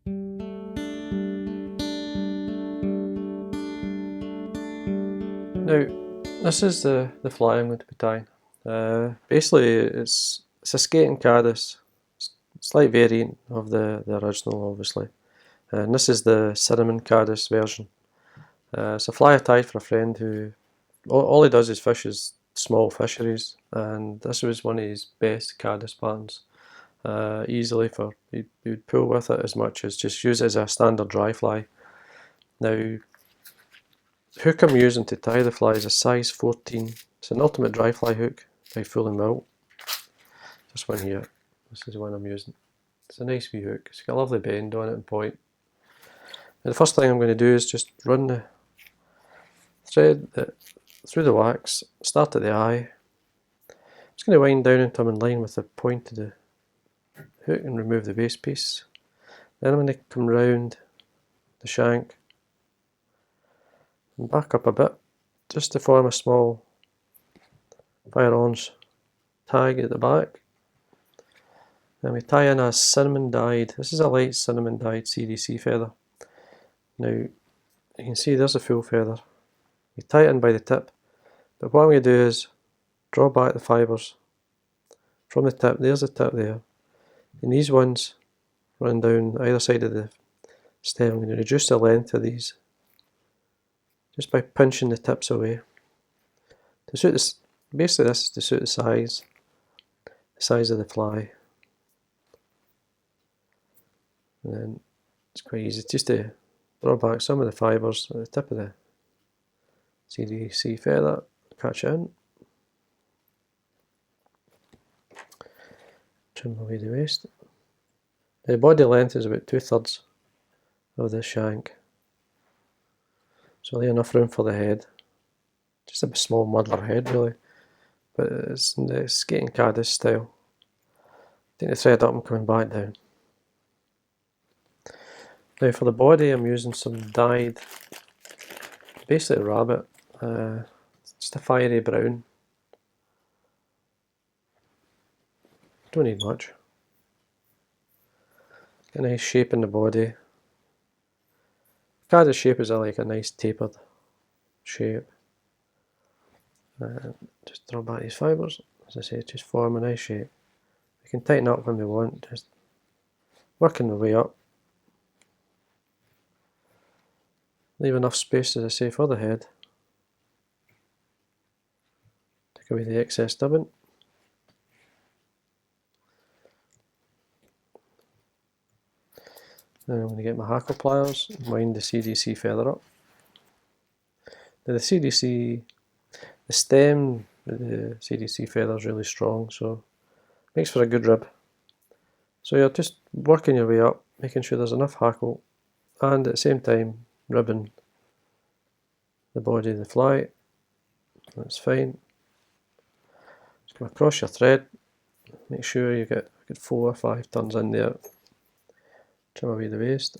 Now, this is the fly I'm going to be tying. Basically, it's a skating caddis, slight variant of the original, obviously. And this is the cinnamon caddis version. It's a fly I tied for a friend who all he does is fishes small fisheries, and this was one of his best caddis patterns. Easily for he would pull with it as much as just use it as a standard dry fly. Now, hook I'm using to tie the fly is a size 14. It's an ultimate dry fly hook by Full and Wilt. This one here, this is the one I'm using. It's a nice wee hook. It's got a lovely bend on it and point. And the first thing I'm going to do is just run the thread through the wax, start at the eye. Just going to wind down until I'm in line with the point of the hook and remove the base piece. Then I'm going to come round the shank and back up a bit just to form a small fire orange tag at the back. Then we tie in a cinnamon dyed, this is a light cinnamon dyed CDC feather. Now you can see there's a full feather. We tie it in by the tip, but what I'm going to do is draw back the fibres from the tip. There's the tip there, and these ones run down either side of the stem. I'm going to reduce the length of these just by pinching the tips away to suit this. Basically, this is to suit the size of the fly, and then it's quite easy just to draw back some of the fibres at the tip of the CDC feather, catch it in, trim away the waste. The body length is about 2/3 of the shank, so leave enough room for the head. Just a small muddler head really, but it's in the skating caddis style. Take the thread up and coming back down. Now for the body I'm using some dyed, basically rabbit, just a fiery brown. Don't need much. Get a nice shape in the body. Caddis shape is like a nice tapered shape. Just draw back these fibres, as I say, just form a nice shape. We can tighten up when we want, just working the way up. Leave enough space, as I say, for the head. Take away the excess dubbing. Now I'm going to get my hackle pliers and wind the CDC feather up. Now the stem with the CDC feather is really strong, so it makes for a good rib. So you're just working your way up, making sure there's enough hackle, and at the same time ribbing the body of the fly. That's fine. Just come across your thread, make sure you get 4 or 5 turns in there. Trim away the waste.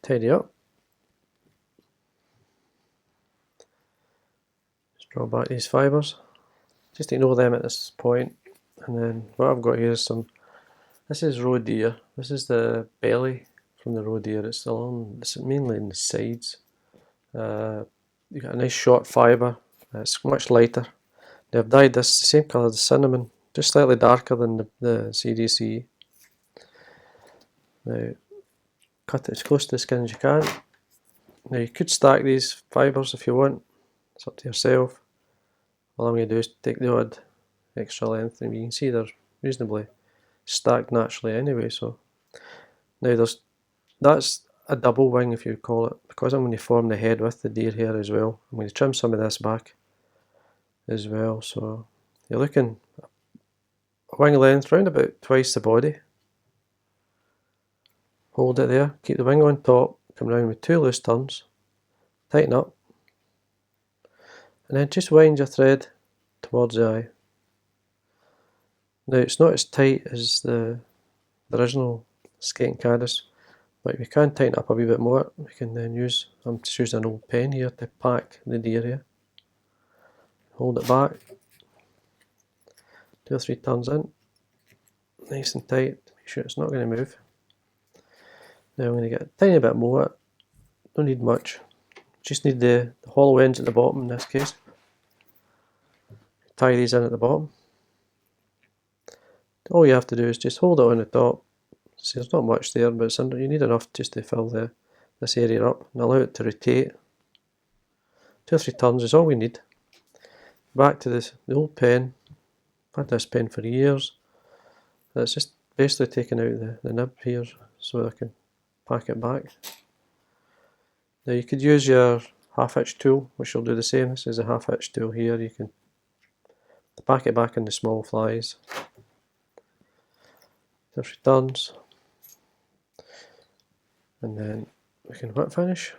Tidy up. Just draw back these fibres. Just ignore them at this point. And then what I've got here is this is Roe Deer. This is the belly from the Roe Deer. It's mainly in the sides. You've got a nice short fibre. It's much lighter. Now I've dyed this the same colour as the cinnamon, just slightly darker than the CDC. Now cut it as close to the skin as you can. Now you could stack these fibres if you want, it's up to yourself. All I'm going to do is take the odd extra length, and you can see they're reasonably stacked naturally anyway. So now that's a double wing, if you call it, because I'm going to form the head with the deer hair as well. I'm going to trim some of this back as well, so you're looking a wing length round about twice the body. Hold it there, keep the wing on top, come round with 2 loose turns, tighten up, and then just wind your thread towards the eye. Now it's not as tight as the original skating caddis, but we can tighten up a wee bit more. We can then I'm just using an old pen here to pack the deer here. Hold it back, 2 or 3 turns in, nice and tight to make sure it's not going to move. Now I'm going to get a tiny bit more, don't need much, just need the hollow ends at the bottom in this case. Tie these in at the bottom. All you have to do is just hold it on the top. See, there's not much there, but you need enough just to fill this area up and allow it to rotate. 2 or 3 turns is all we need. Back to the old pen. I've had this pen for years. It's just basically taking out the nib here so I can pack it back. Now you could use your half-hitch tool, which will do the same. This is a half-hitch tool here. You can pack it back in the small flies. 2 or 3 turns. And then we can whip finish.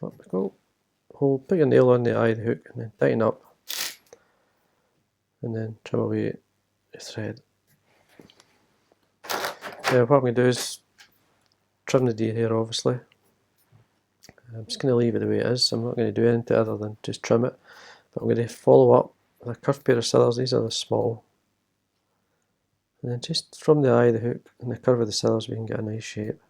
Up we go. Put your nail on the eye of the hook and then tighten up. And then trim away the thread. Now what I'm going to do is trim the deer hair obviously. I'm just going to leave it the way it is. I'm not going to do anything other than just trim it. But I'm going to follow up with a curved pair of scissors. These are the small. And then just from the eye of the hook and the curve of the scissors we can get a nice shape.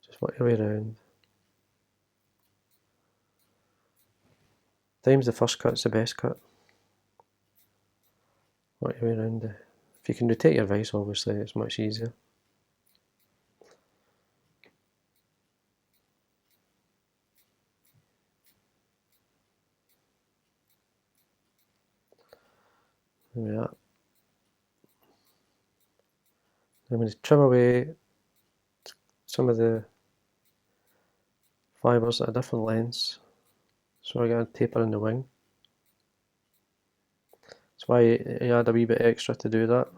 Just work your way around. Times the first cut's the best cut. Work your way around. If you can rotate your vise obviously it's much easier. There we are. I'm going to trim away some of the fibres at a different lengths, so I get a taper in the wing. That's why I add a wee bit extra to do that.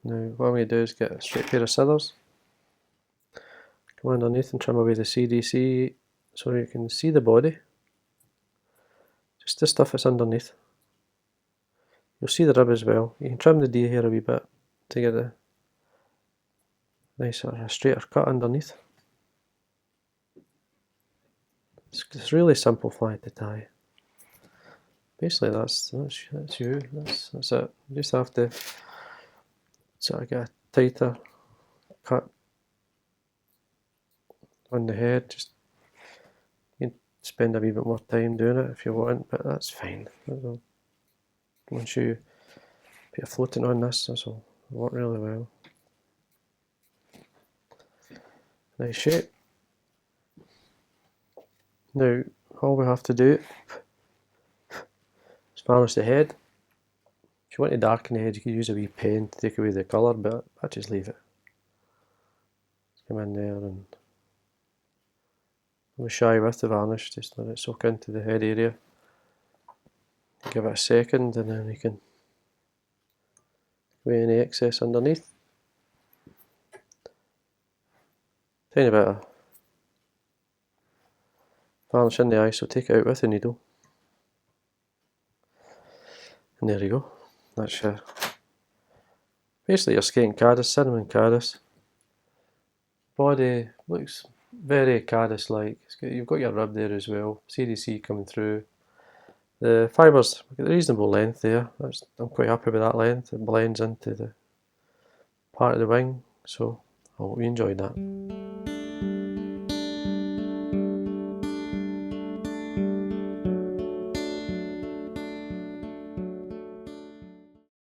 Now what I'm going to do is get a straight pair of scissors, come underneath and trim away the CDC so you can see the body, just the stuff that's underneath. You'll see the rib as well. You can trim the deer hair a wee bit to get a nice sort of straighter cut underneath. It's really simple fly to tie. Basically that's you. That's it. You just have to sort of get a tighter cut on the head. Just you can spend a wee bit more time doing it if you want, but that's fine. Once you put your floating on this will work really well. Nice shape. Now all we have to do is varnish the head. If you want to darken the head you could use a wee pen to take away the colour, but I just leave it. Come in there and I'm shy with the varnish, just let it soak into the head area. Give it a second and then you can take away any excess underneath. Tiny bit of varnish in the eye, so take it out with the needle. And there you go. That's your basically your skating caddis, cinnamon caddis. Body looks very caddis like. You've got your rib there as well, CDC coming through. The fibres, a reasonable length there. I'm quite happy with that length. It blends into the part of the wing, so I hope you enjoyed that.